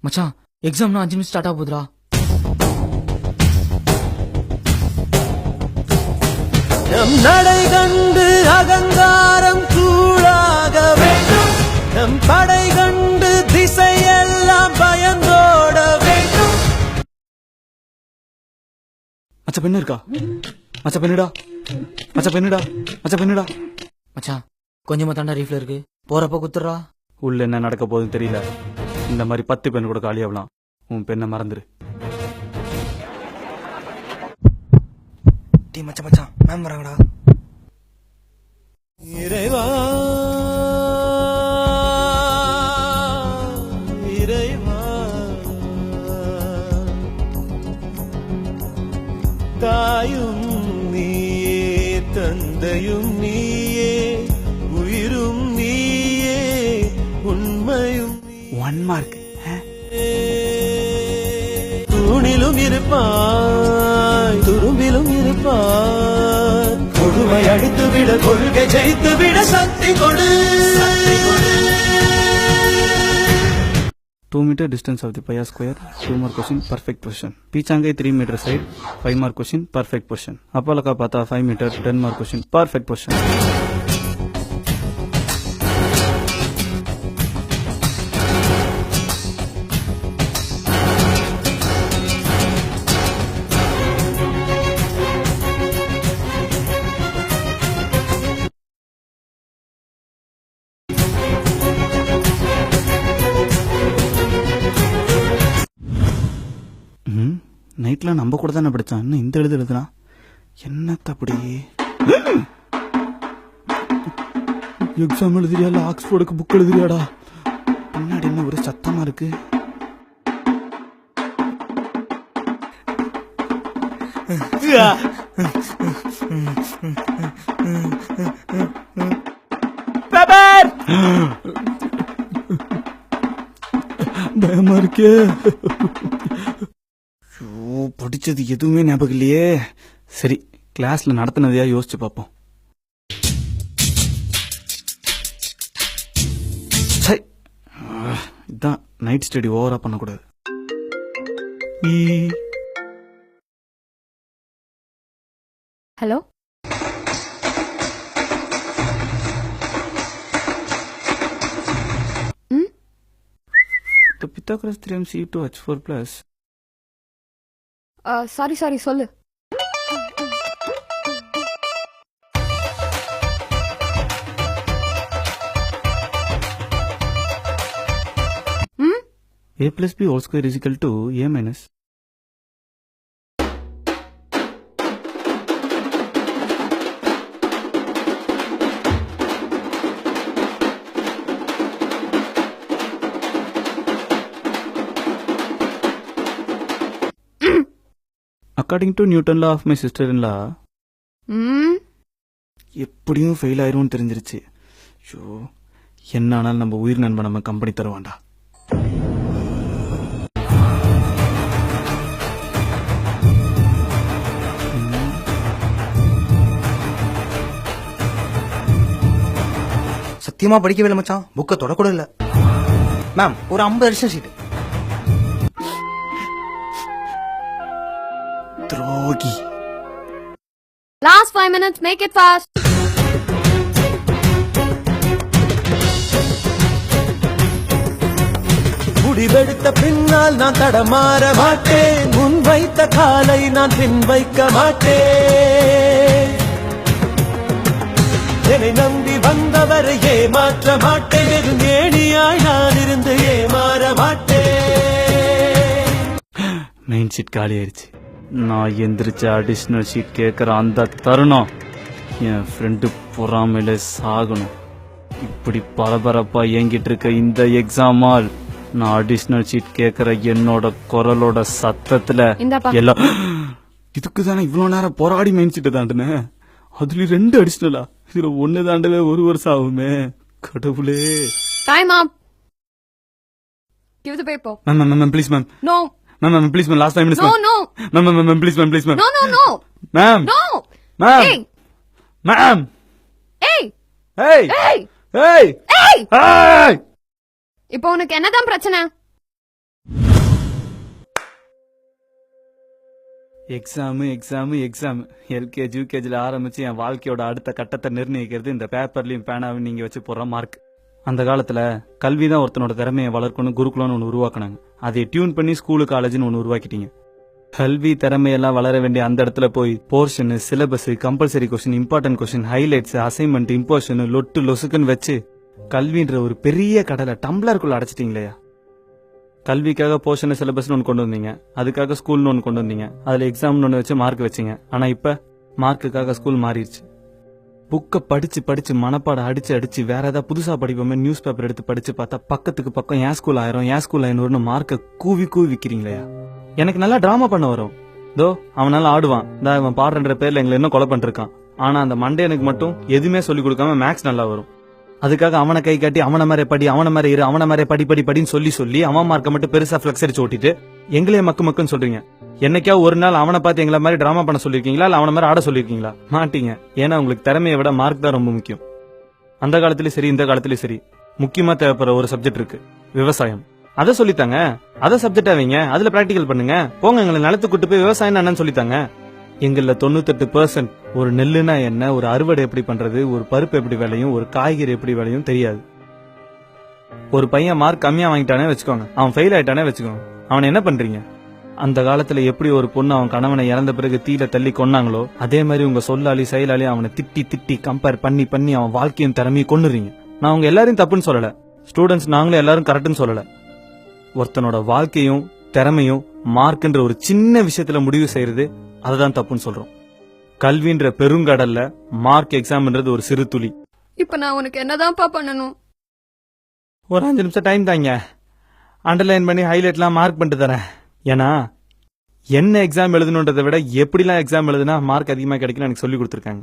மச்சான் எக்ஸாம்னா 5 நிமிஷம் ஸ்டார்ட் ஆக போகுதுடா. நம் நடை கண்டு அகங்காரம் கூழாக வேண்டும். நம் படை கண்டு திசையெல்லாம் பயந்தோட வேண்டும். மச்ச பெண்ணு இருக்கா? மச்ச பெண்ணுடா, மச்ச பெண்ணுடா, மச்ச பெண்ணுடா. மச்சான் கொஞ்சமா தாண்டா ரீஃப்ல இருக்கு, போறப்ப குத்துறா. உள்ள என்ன நடக்க போகுதுன்னு தெரியல. இந்த மாதிரி 10 பெண் கூட காலியாகலாம். உன் பெண்ணை மறந்துரு. டீ மச்சான் மச்சான் மேம் வராங்கடா. இறைவா இறைவா தாயும் நீயே தந்தையும் நீயே உயிரும் நீயே உண்மையும் 1 மார்க். தூணிலும் இருப்பாய் துரும்பிலும் இருப்பாய். கொடுமை அடித்து விட கொள்கை ஜெயித்து விட சக்தி கொடு. 2 meter distance of the pi square, 2 mark question, perfect position. Pichangai 3 meter side, 5 mark question, perfect position. Apalaka pata 5 meter, 10 mark question, perfect position. நைட்ல நம்ம கூட தானே படிச்சான். இன்னும் இந்த எழுதுனா என்னத்த அப்படி எக்ஸாம் எழுதுறியா இல்ல ஆக்ஸ்போர்டுக்கு புக் எழுதுறியாடா? பின்னாடி என்ன ஒரு சத்தமா இருக்கு. பயமா இருக்கே. படிச்சது எதுவுமே ஞாபகம் இல்லையே. சரி, கிளாஸ்ல நடத்தினதையா யோசிச்சு பார்ப்போம். இதான் நைட் ஸ்டடி ஓவரா பண்ணக்கூடாது. Hello, The Pythagoras theorem C2H4 plus. Sorry சொல்லு. A plus B whole square is equal to A minus. According to Newton law of my sister-in-law, எப்படியும் ஃபெயில் ஆயிரும்னு தெரிஞ்சிருச்சு. ஷோ, என்ன ஆனாலும் நம்ம உயிர் நண்பன் நம்ம கம்பெனி தருவாண்டா. சத்தியமா படிக்கவே இல்லை மச்சான். புக்கை தொடக்கூட இல்ல மேம். ஒரு 50 அடிஷனல் ஷீட். துரோகி. Last 5 minutes, make it fast. முடிவெடுத்த பின்னால் நான் தடமாற மாட்டேன். முன் வைத்த காலை நான் பின் வைக்க மாட்டேன். என்னை நம்பி வந்தவரை ஏமாற்ற மாட்டேன். ஏணியாய் நான் இருந்து ஏமாற மாட்டேன். மெயின் ஷீட் காலி ஆயிடுச்சு. நான் எந்திரிச்ச அடிஷனல் ஷீட் கேட்குற அந்த தருணம் என் ஃப்ரெண்டு பொறாமையில சாகணும். இப்படி பரபரப்பா இயங்கிட்டு இருக்க இந்த எக்ஸாமால் நான் அடிஷனல் ஷீட் கேட்குற என்னோட குரலோட சத்தத்துல எல்லாம் இதுக்கு தானே இவ்வளவு நேரம் போராடி மெயின் ஷீட்டை தாண்டினேன். அதுல 2 அடிஷனலா? இதுல 1 தாண்டவே 1 வருஷம் ஆகுமே. கடவுளே. Time up. Give the paper. Ma'am, please, ma'am. No. Ma'am, please, ma'am. Last 5 minutes. No. Ma'am, please, ma'am. No. Ma'am. No. Ma'am. Hey. Ma'am. Hey. Hey. Hey. Hey. Hey. Hey. இப்போ உனக்கு என்னதான் பிரச்சனை? எக்ஸாம் எல்கேஜி யூகேஜில ஆரம்பிச்சு என் வாழ்க்கையோட அடுத்த கட்டத்தை நிர்ணயிக்கிறது இந்த பேப்பர்லயும் பேனாவும் நீங்க வச்சு போடுற மார்க். அந்த காலத்துல கல்வி தான் ஒருத்தனோட திறமையை வளர்க்கணும் குருகுலம்னு ஒன்று உருவாக்குனாங்க. அதை டியூன் பண்ணி ஸ்கூலு காலேஜ்னு ஒன்று உருவாக்கிட்டீங்க. கல்வி திறமையெல்லாம் வளர வேண்டிய அந்த இடத்துல போய் portion, syllabus, compulsory question, important question, highlights, assignment, imposition, லொட்டு லொசுக்குன்னு வச்சு கல்வின்ற ஒரு பெரிய கடலை டம்ளருக்குள்ள அடைச்சிட்டீங்களே. கல்விக்காக போர்ஷன் சிலபஸ்னு ஒன்று கொண்டு வந்தீங்க, அதுக்காக ஸ்கூல்னு ஒன்று கொண்டு வந்தீங்க, அதுல எக்ஸாம்னு ஒன்று வச்சு மார்க் வச்சிங்க. ஆனா இப்ப மார்க்குக்காக ஸ்கூல் மாறிடுச்சு. புக்கை படிச்சு மனப்பாடம் அடிச்சு வேற ஏதாவது புதுசா படிப்போமே நியூஸ் பேப்பர் எடுத்து படிச்சு பார்த்தா பக்கத்துக்கு பக்கம் ஏன் ஸ்கூல் 500 மார்க்கை கூவி விக்கிறீங்களே. எனக்கு நல்லா டிராமா பண்ண வரும், தோ அவனால ஆடுவான், அவன் பாடுற பேர்ல எங்களை இன்னும் கொலை பண்ணிருக்கான். ஆனா அந்த மண்டேனுக்கு மட்டும் எதுவுமே சொல்லி கொடுக்காம மேக்ஸ் நல்லா வரும். அதுக்காக அவனை கை காட்டி அவன மாதிரி படி, அவன மாதிரி இரு, அவன மாதிரி படின்னு சொல்லி அவன் மார்க்கை மட்டும் பெருசா பிளக்ஸ் அடிச்சு ஓட்டிட்டு எங்களே மக்குன்னு சொல்றீங்க. என்னைக்கா ஒரு நாள் அவனை பார்த்து எங்களை மாதிரி டிராமா பண்ண சொல்லிருக்கீங்களா, இல்ல அவன மாதிரி ஆட சொல்லிருக்கீங்களா? மாட்டீங்க. ஏன்னா உங்களுக்கு திறமையை விட மார்க் தான் ரொம்ப முக்கியம். அந்த காலத்திலயும் சரி இந்த காலத்திலயும் சரி முக்கியமா தேவைப்படுற ஒரு சப்ஜெக்ட் இருக்கு, விவசாயம். அதை சொல்லித்தாங்க, அதை சப்ஜெக்டா வைங்க, அதுல பிராக்டிகல் பண்ணுங்க. போங்க எங்களை நிலத்துக்கு கூட்டு போய் விவசாயம் என்னன்னு சொல்லித்தாங்க. எங்கள 98% ஒரு நெல்லுனா என்ன, ஒரு அறுவடை எப்படி பண்றது, ஒரு பருப்பு எப்படி விளையும், ஒரு காய்கறி எப்படி விளையும் தெரியாது. ஒரு பையன் மார்க் கம்மியா வாங்கிட்டானே வச்சுக்கோங்க, அவன் ஃபெயில் ஆயிட்டானே வச்சுக்கோங்க, அவன் என்ன பண்றீங்க? அந்த காலத்துல எப்படி ஒரு பொண்ணு அவன் கணவனை இறந்த பிறகு தீல தள்ளி கொன்னாங்களோ அதே மாதிரி உங்க சொல்லாளி செயலாளி அவனை திட்டி கம்பேர் பண்ணி அவன் வாழ்க்கையும் திறமையும் கொன்னுறீங்க. நான் உங்க எல்லாரையும் தப்புன்னு சொல்லல, ஸ்டூடெண்ட்ஸ் நாங்களும் எல்லாரும் கரெக்ட்னு சொல்லல. ஒருத்தனோட வாழ்க்கையும் திறமையும் மார்க்ன்ற ஒரு சின்ன விஷயத்துல முடிவு செய்யறது அதுதான் தப்புன்னு சொல்றோம். கல்வின்ற பெருங்கடல்ல மார்க் எக்ஸாம்ன்றது ஒரு சிறு துளி. இப்ப நான் உனக்கு என்னதான்ப்பா பண்ணணும்? ஒரு 5 நிமிஷம் டைம் தாங்க, அண்டர்லைன் பண்ணி ஹைலைட்லாம் மார்க் பண்ணிட்டு தரேன். ஏன்னா என்ன எக்ஸாம் எழுதணுன்றதை விட எப்படிலாம் எக்ஸாம் எழுதுனா மார்க் அதிகமாக கிடைக்கும் எனக்கு சொல்லி கொடுத்துருக்காங்க.